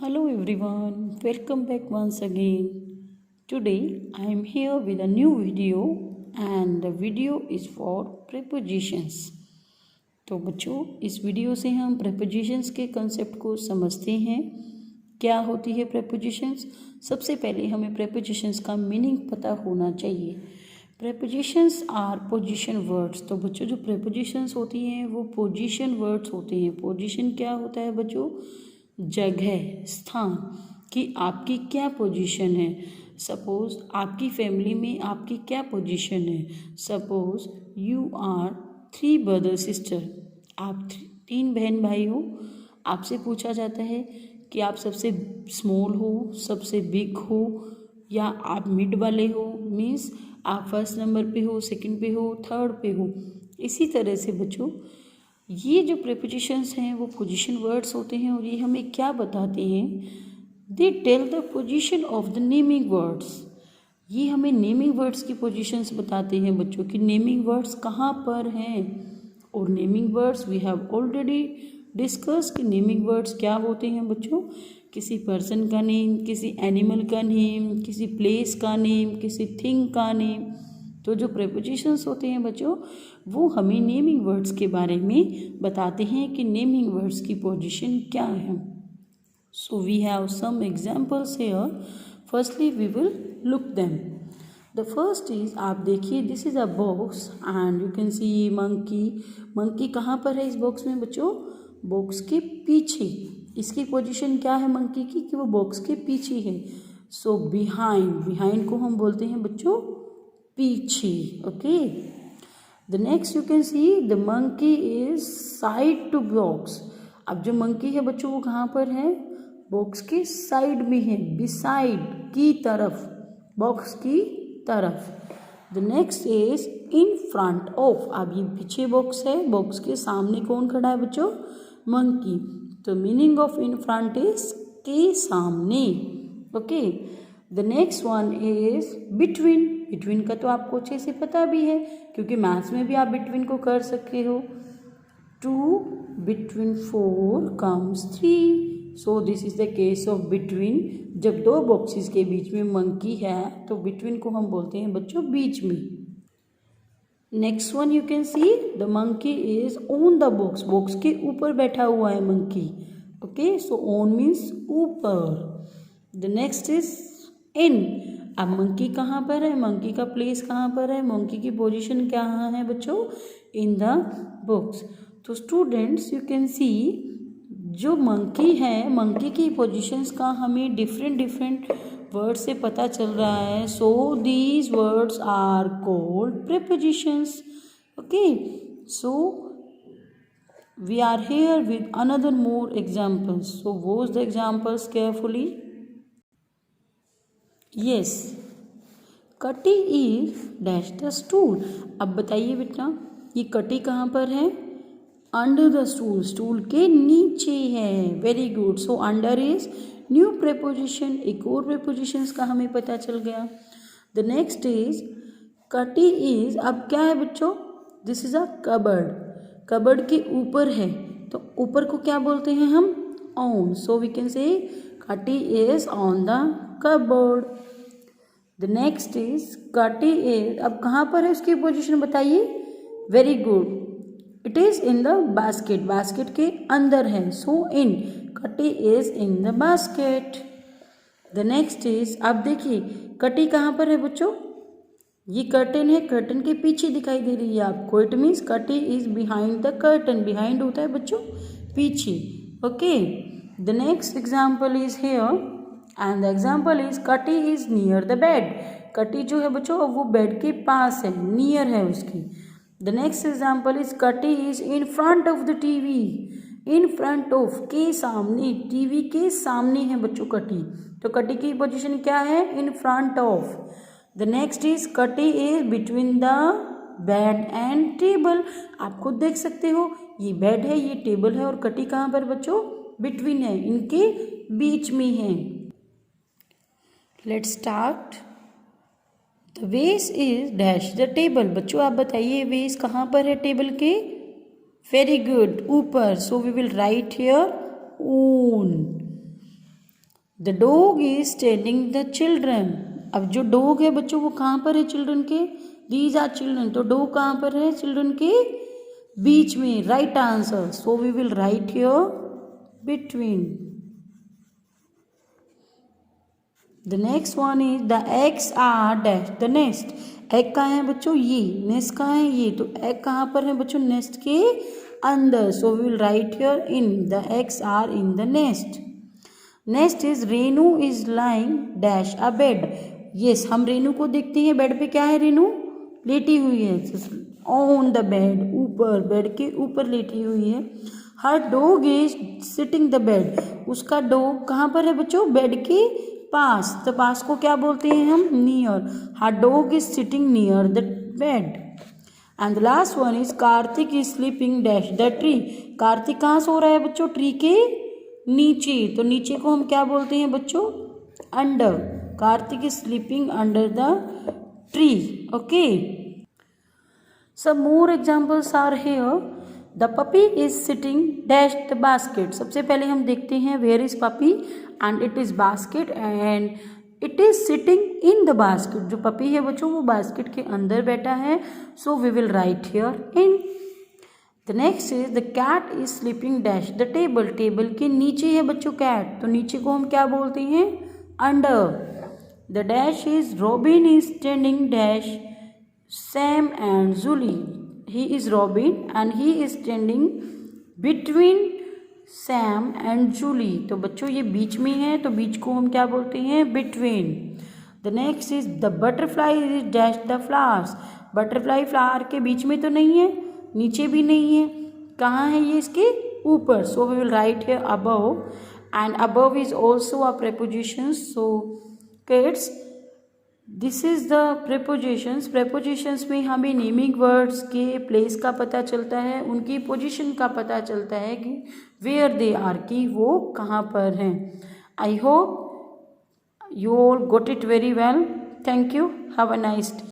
Hello everyone, welcome back once again. Today I am here with a new video and the video is for prepositions. तो बच्चों इस video से हम prepositions के concept को समझते हैं। क्या होती है prepositions? सबसे पहले हमें prepositions का मीनिंग पता होना चाहिए। prepositions are position words. तो बच्चों जो prepositions होती हैं वो पोजिशन वर्ड्स होते हैं। पोजिशन क्या होता है बच्चों? जगह, स्थान कि आपकी क्या पोजीशन है। सपोज आपकी फैमिली में आपकी क्या पोजीशन है। Suppose you are 3 brother sister, आप 3 बहन भाई हो। आपसे पूछा जाता है कि आप सबसे स्मॉल हो, सबसे बिग हो या आप मिड वाले हो। मीन्स आप फर्स्ट नंबर पे हो, सेकंड पे हो, थर्ड पे हो। इसी तरह से बच्चों ये जो प्रीपोजिशंस हैं वो पोजीशन वर्ड्स होते हैं और ये हमें क्या बताते हैं? They tell the position of the naming words. ये हमें नेमिंग वर्ड्स की पोजीशंस बताते हैं बच्चों कि नेमिंग वर्ड्स कहाँ पर हैं। और naming words we have already discuss कि नेमिंग वर्ड्स क्या होते हैं बच्चों। किसी पर्सन का नेम, किसी एनिमल का नेम, किसी प्लेस का नेम, किसी थिंग का नेम। तो जो प्रीपोजिशंस होते हैं बच्चों वो हमें नेमिंग वर्ड्स के बारे में बताते हैं कि नेमिंग वर्ड्स की पोजीशन क्या है। So we have some examples here. Firstly we will look them. The first is, आप देखिए this is a box and you can see monkey. Monkey कहाँ पर है इस बॉक्स में बच्चों? बॉक्स के पीछे। इसकी पोजीशन क्या है मंकी की कि वो बॉक्स के पीछे है। सो बिहाइंड, बिहाइंड को हम बोलते हैं बच्चों पीछे। Okay, the next you can see the monkey is side to box. अब जो मंकी है बच्चों वो कहाँ पर है? बॉक्स के साइड में है, बिसाइड की तरफ, बॉक्स की तरफ। The next is in front of. अब ये पीछे बॉक्स है, बॉक्स के सामने कौन खड़ा है बच्चों? मंकी। तो meaning of in front is के सामने। Okay, the next one is between. Between का तो आपको अच्छे से पता भी है क्योंकि मैथ्स में भी आप बिटवीन को कर सकते हो। 2 between 4 comes 3। So this is the case of between. जब दो बॉक्सेस के बीच में मंकी है तो बिटवीन को हम बोलते हैं बच्चों बीच में। Next one you can see the monkey is on the box. Box के ऊपर बैठा हुआ है monkey. Okay, so on means ऊपर। The next is in. अब मंकी कहाँ पर है? मंकी का प्लेस कहाँ पर है? मंकी की पोजीशन कहाँ है बच्चों? In the box. तो स्टूडेंट्स यू कैन सी जो मंकी है, मंकी की पोजीशंस का हमें डिफरेंट वर्ड से पता चल रहा है। So these words are called prepositions. Okay, so we are here with another more examples. So watch the examples carefully. Yes, कटी इज डैश द स्टूल। अब बताइए बेटा ये कटी कहाँ पर है? अंडर द स्टूल, स्टूल के नीचे है। Very good. So under is new preposition. एक और प्रेपोजिशंस का हमें पता चल गया। The next is Katie is, अब क्या है बच्चों? This is a cupboard. Cupboard के ऊपर है तो ऊपर को क्या बोलते हैं हम? On. So we can say कटी is on the cupboard. The next is Katie is, अब कहाँ पर है उसकी पोजीशन बताइए? Very good, it is in the basket. Basket के अंदर है। सो इन, कटी is in the basket. The next is, अब देखिए कटी कहाँ पर है बच्चों? ये कर्टन है, कर्टन के पीछे दिखाई दे रही है आपको। इट मीन्स कटी is behind the curtain. Behind होता है बच्चों पीछे। Okay, the next example is here and the example is Katie is near the bed. कटी जो है बच्चों वो बेड के पास है, नियर है उसकी। The next example is Katie is in front of the TV. In front of के सामने, टीवी के सामने है बच्चों कटी। तो कटी की पोजीशन क्या है? In front of. The next is Katie is between the bed and table. आप खुद देख सकते हो ये बेड है, ये टेबल है और कटी कहाँ पर बच्चों? बिटवीन है, इनके बीच में है। Let's start. द वेस इज डैश द टेबल। बच्चों आप बताइए वेस कहाँ पर है टेबल के? वेरी गुड, ऊपर। So we will write here on. The dog is telling the children. अब जो डॉग है बच्चों वो कहाँ पर है चिल्ड्रन के, दीज आर चिल्ड्रन, तो डॉग कहाँ पर है चिल्ड्रन के बीच में, right answer. So we will write here between. The next one is the eggs are dash the nest. Egg कहाँ है बच्चों, ये, नेस्ट कहाँ है ये, तो एग कहाँ पर है बच्चों, नेस्ट के अंदर। So we will write here in, the eggs are in the nest. Next is Renu is lying dash a bed. Yes, हम रेनू को देखते हैं, बेड पे क्या है, रेनू लेटी हुई है, ऑन द बेड, ऊपर, बेड के ऊपर लेटी हुई है। Her dog is sitting the bed, उसका डॉग कहाँ पर है बच्चों, बेड के पास, तो पास को क्या बोलते हैं हम, near. Her dog is sitting near the bed. And the last one is Kartik is sleeping dash the tree. Kartik कहाँ सो रहा है बच्चों, ट्री के नीचे, तो नीचे को हम क्या बोलते हैं बच्चों, under. Kartik is sleeping under the tree. Okay, some more examples are here. The puppy is sitting dash the basket. सबसे पहले हम देखते हैं where is puppy and it is basket and it is sitting in the basket. जो puppy है बच्चों वो basket के अंदर बैठा है, so we will write here in. The next is the cat is sleeping dash the table. Table के नीचे है बच्चों cat, तो नीचे को हम क्या बोलते हैं, under. The dash is Robin is standing dash Sam and Julie. He is Robin and he is standing between Sam and Julie. तो बच्चों ये बीच में है, तो बीच को हम क्या बोलते हैं, between. The next is the butterfly is dash the flowers. Butterfly flower के बीच में तो नहीं है, नीचे भी नहीं है, कहाँ है ये, इसके ऊपर. So we will write here above, and above is also a preposition. So kids, this is the prepositions. Prepositions में हमें नेमिंग वर्ड्स के प्लेस का पता चलता है, उनकी पोजीशन का पता चलता है कि वेयर दे आर, कि वो कहाँ पर हैं. I hope you all got it very well. Thank you. Have a nice day.